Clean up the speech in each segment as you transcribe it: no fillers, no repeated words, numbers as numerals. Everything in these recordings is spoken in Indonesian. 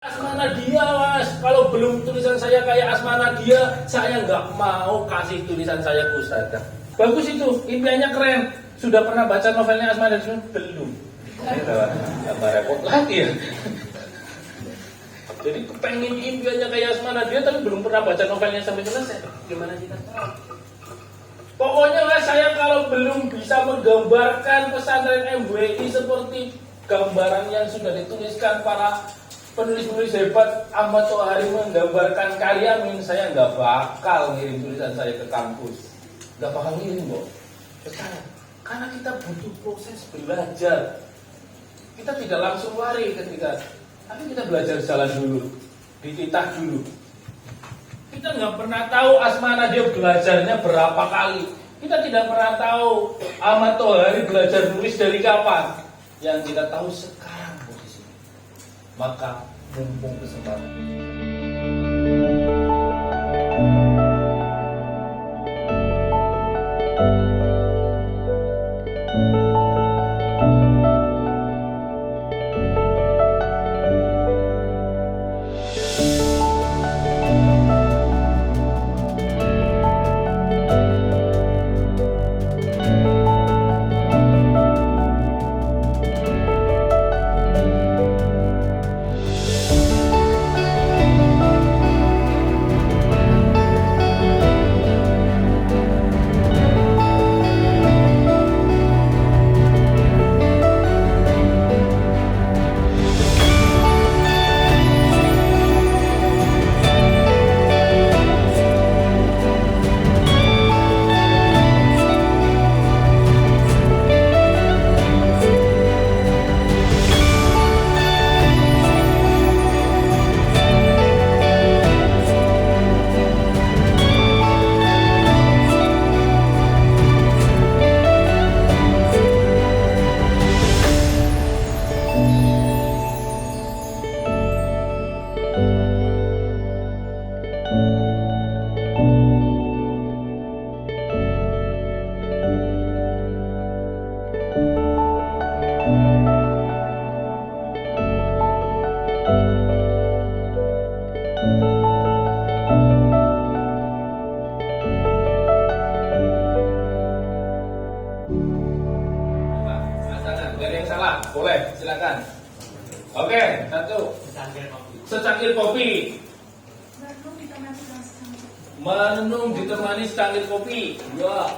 Asmana dia, Mas. Kalau belum tulisan saya kayak Asmana dia, saya nggak mau kasih tulisan saya ke Ustazah. Bagus itu, impiannya keren. Sudah pernah baca novelnya Asmana dia? Belum. Tambah repot lagi ya. Jadi kepengen impiannya kayak Asmana dia, tapi belum pernah baca novelnya sampai selesai. Gimana kita tahu? Pokoknya lah, saya kalau belum bisa menggambarkan pesantren MWI seperti gambaran yang sudah dituliskan para penulis-penulis hebat Ahmad Tohari menggambarkan karya Amin, saya nggak bakal ngirim tulisan saya ke kampus, nggak bakal ngirim kok. Karena kita butuh proses belajar. Kita tidak langsung lari tapi kita belajar jalan dulu, dititah dulu. Kita nggak pernah tahu Asmana dia belajarnya berapa kali. Kita tidak pernah tahu Ahmad Tohari belajar nulis dari kapan. Yang kita tahu sekarang posisinya. Maka mumpung kesempatan. Boleh, silakan. Oke, satu. Secangkir kopi. Menenung ditemani secangkir kopi. Dua.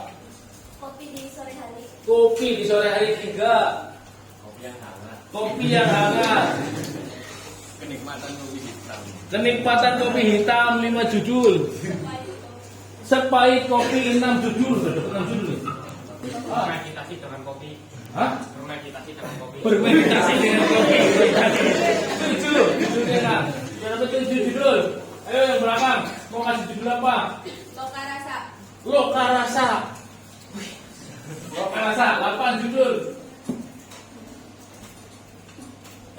Kopi di sore hari. Kopi di sore hari. Tiga. Kopi yang hangat. Kopi yang hangat. Kenikmatan kopi hitam. Kenikmatan kopi hitam 5 judul. Sepahit kopi 6 judul. 6 judul. Bermeditasi dengan kopi. Hah? Bermeditasi dengan kopi. Bermeditasi dengan kopi. Tujuh. Judulnya kan. Yang tujuh judul. Ayo yang belakang. Mau kasih judul apa? Loka rasa. Loka rasa. Loka rasa. 8 judul.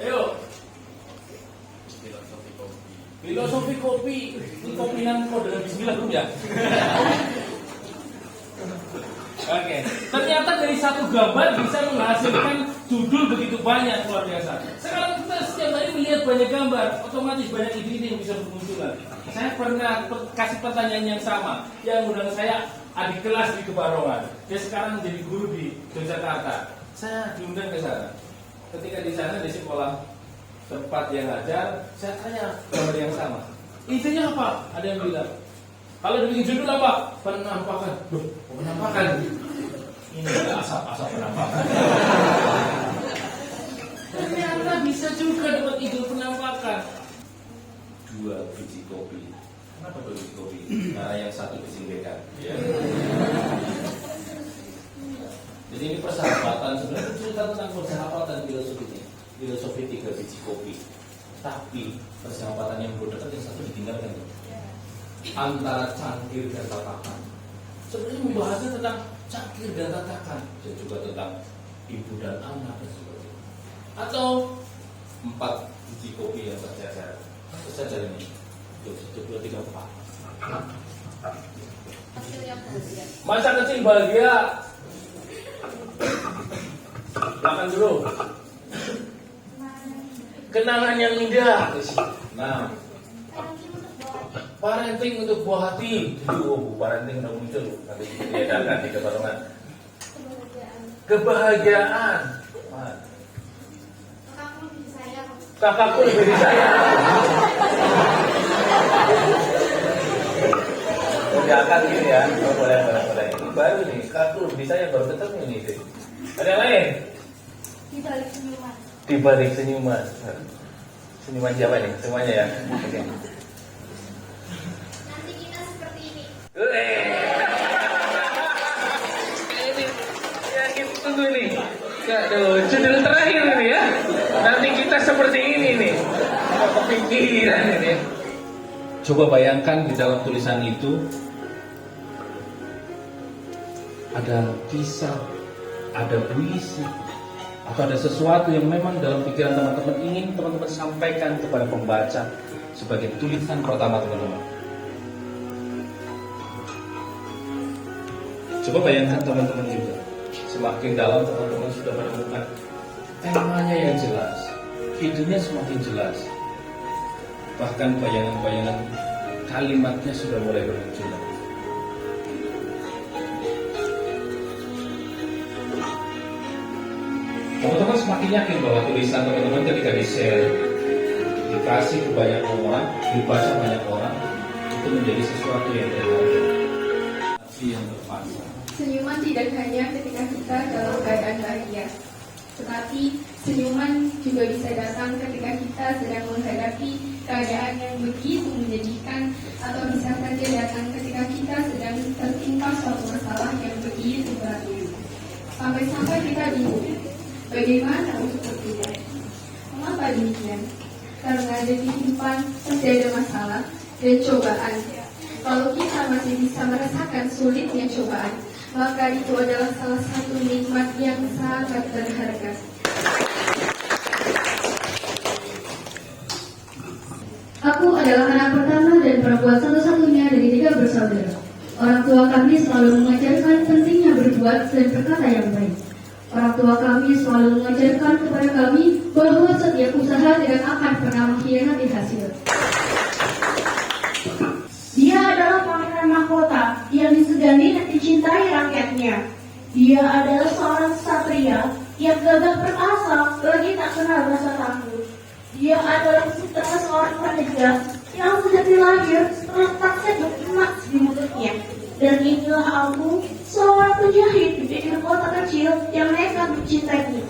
Ayo. Filosofi kopi. Filosofi kopi. Ini kopi yang kok dengan bismillah belum ya? Oke, ternyata dari satu gambar bisa menghasilkan judul begitu banyak, luar biasa. Sekarang kita setiap hari melihat banyak gambar, otomatis banyak ide-ide yang bisa bermunculan. Saya pernah kasih pertanyaan yang sama, yang undang saya adik kelas di Kebarongan. Dia sekarang menjadi guru di Yogyakarta. Saya diundang ke sana. Ketika di sana di sekolah tempat yang ajar, saya tanya gambar yang sama. Intinya apa? Ada yang bilang, kalau dibikin judul apa? Penampakan. Loh, penampakan. Ini ada asap penampakan. Ternyata bisa juga dapat ide penampakan. 2 biji kopi. Kenapa 2 biji kopi? Karena yang satu kesinggekan. Ya. Jadi ini persahabatan, sebenarnya cerita tentang persahabatan filosofi ini. Filosofi 3 biji kopi. Tapi persahabatan yang berdekat yang satu ditinggalkan. Antara cangkir dan tatakan. Sebenarnya membahasnya tentang cangkir dan tatakan, dan juga tentang ibu dan anak dan sebagainya. Atau 4 biji kopi yang berjajar. Berjajar ini. 1, 2, 3, 4. Hasil yang bahagia. Masa kecil bahagia. Makan dulu. kenangan yang indah. Nah, Parenting untuk buah hati. parenting untuk buah hati. Parenting udah muncul. Nanti diedarkan di kebarengan. Kebahagiaan. Kebahagiaan. Nah, Kakakku lebih sayang. kakakku lebih disayang. Jangan gini ya. Oh, boleh. Ini baru nih. Kakakku lebih disayang baru ketemu ini. Ada yang lain? Di balik senyuman. Di balik senyuman. Senyuman siapa nih? Semuanya ya. Oke. Nanti kita seperti ini. Ini ya kita tunggu nih. Aduh, judul terakhir ini ya. Nanti kita seperti ini nih. Kok kepikiran ini. Coba bayangkan di dalam tulisan itu ada kisah, ada puisi, atau ada sesuatu yang memang dalam pikiran teman-teman ingin teman-teman sampaikan kepada pembaca sebagai tulisan pertama teman-teman. Coba bayangkan teman-teman juga, semakin dalam teman-teman sudah menemukan temanya yang jelas, idenya semakin jelas, bahkan bayangan-bayangan kalimatnya sudah mulai bermunculan. Teman-teman semakin yakin bahwa tulisan teman-teman ketika di-share, dikasih ke banyak orang, dibaca banyak orang, itu menjadi sesuatu yang berharga, tapi yang bermanfaat. Senyuman tidak hanya ketika kita dalam keadaan bahagia, tetapi senyuman juga bisa datang ketika kita sedang menghadapi keadaan yang begitu menjadikan, atau bisa saja datang ketika kita sedang tertimpa suatu masalah yang begitu berat. Sampai-sampai kita bingung, bagaimana untuk bertindak? Mengapa demikian? Karena di kehidupan pasti ada masalah dan cobaan. Kalau kita masih bisa merasakan sulitnya cobaan, maka itu adalah salah satu nikmat yang sangat berharga. Aku adalah anak pertama dan perempuan satu-satunya dari 3 bersaudara. Orang tua kami selalu mengajarkan pentingnya berbuat dan berkata yang baik. Orang tua kami selalu mengajarkan kepada kami bahwa setiap usaha tidak akan pernah mengkhianati hasil. Dia adalah pangeran mahkota yang disegani dan dicintai rakyatnya. Dia adalah seorang satria yang gagah perkasa lagi tak kenal rasa takut. Dia adalah putra seorang raja yang sudah dilahir terletak sendok emas di mulutnya. Dan inilah aku, seorang penjahit di pinggir kota kecil yang nekat mencintainya.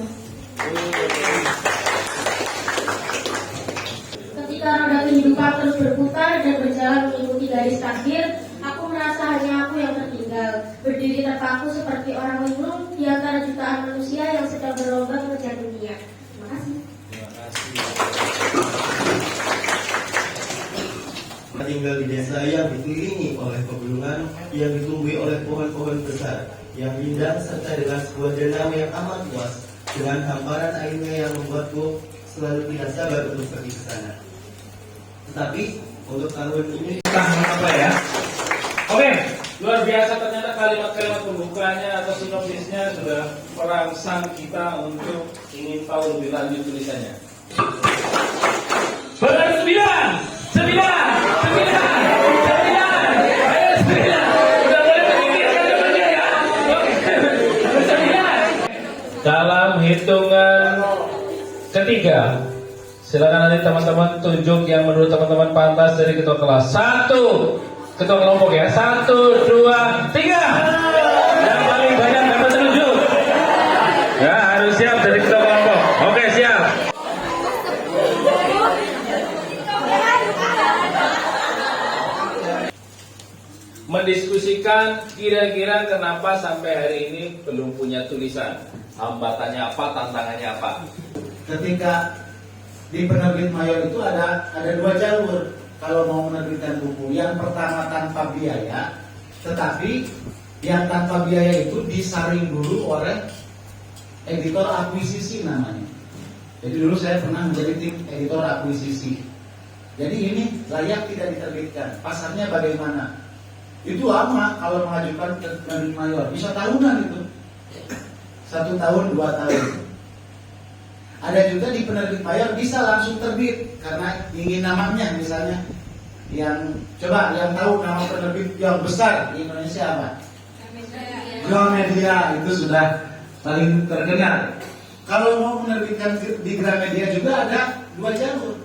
Ketika roda kehidupan terus berputar dan berjalan mengikuti garis takdir, aku merasa hanya aku yang tertinggal, berdiri terpaku seperti orang linglung di antara jutaan manusia yang sedang berlomba mengejar dunia. Terima kasih. Tinggal di desa yang dikelilingi oleh pegunungan, yang ditumbuhi oleh pohon-pohon besar, yang indah serta dengan sebuah danau yang amat luas, dengan hamparan airnya yang membuatku selalu tidak sabar untuk pergi ke sana. Tetapi untuk tahun ini Entah mengapa ya. Oke, luar biasa ternyata kalimat-kalimat pembukanya atau sinopsisnya sudah merangsang kita untuk ingin tahu lebih lanjut tulisannya. Benar 9. Udah boleh memikirkan jawabannya ya. Oke. 9. Dalam hitungan ketiga, silakan nanti teman-teman tunjuk yang menurut teman-teman pantas dari ketua kelas. 1, ketua kelompok ya. 1, 2, 3. Yang paling banyak dapat tunjuk. Ya, harus siap dari ketua kelompok. Oke, siap. Mendiskusikan kira-kira kenapa sampai hari ini belum punya tulisan. Hambatannya apa, tantangannya apa? Ketika di penerbit mayor itu ada 2 jalur kalau mau menerbitkan buku. Yang pertama tanpa biaya, tetapi yang tanpa biaya itu disaring dulu oleh editor akuisisi namanya. Jadi dulu saya pernah menjadi tim editor akuisisi. Jadi ini layak tidak diterbitkan. Pasarnya bagaimana? Itu lama kalau mengajukan ke penerbit mayor, bisa tahunan itu. 1 tahun, 2 tahun. Ada juga di penerbit mayor bisa langsung terbit karena ingin namanya misalnya. Yang coba yang tahu nama penerbit yang besar di Indonesia apa? Gramedia, itu sudah paling terkenal. Kalau mau menerbitkan di Gramedia juga ada dua jalur.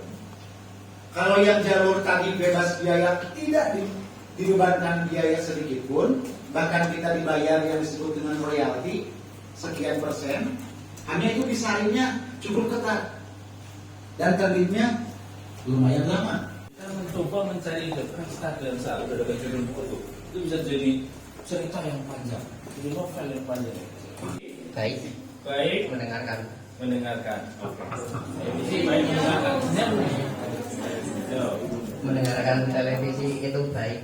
Kalau yang jalur tadi bebas biaya, tidak dibebankan biaya sedikit pun, bahkan kita dibayar yang disebut dengan royalti sekian persen, hanya itu disaringnya cukup ketat dan terbitnya lumayan lama. Kita mencoba mencari kasta dan saat udah dapat judul buku itu bisa jadi cerita yang panjang, jadi novel yang panjang. Baik mendengarkan. Oke. Televisi baik mendengarkan. Mendengarkan televisi itu baik.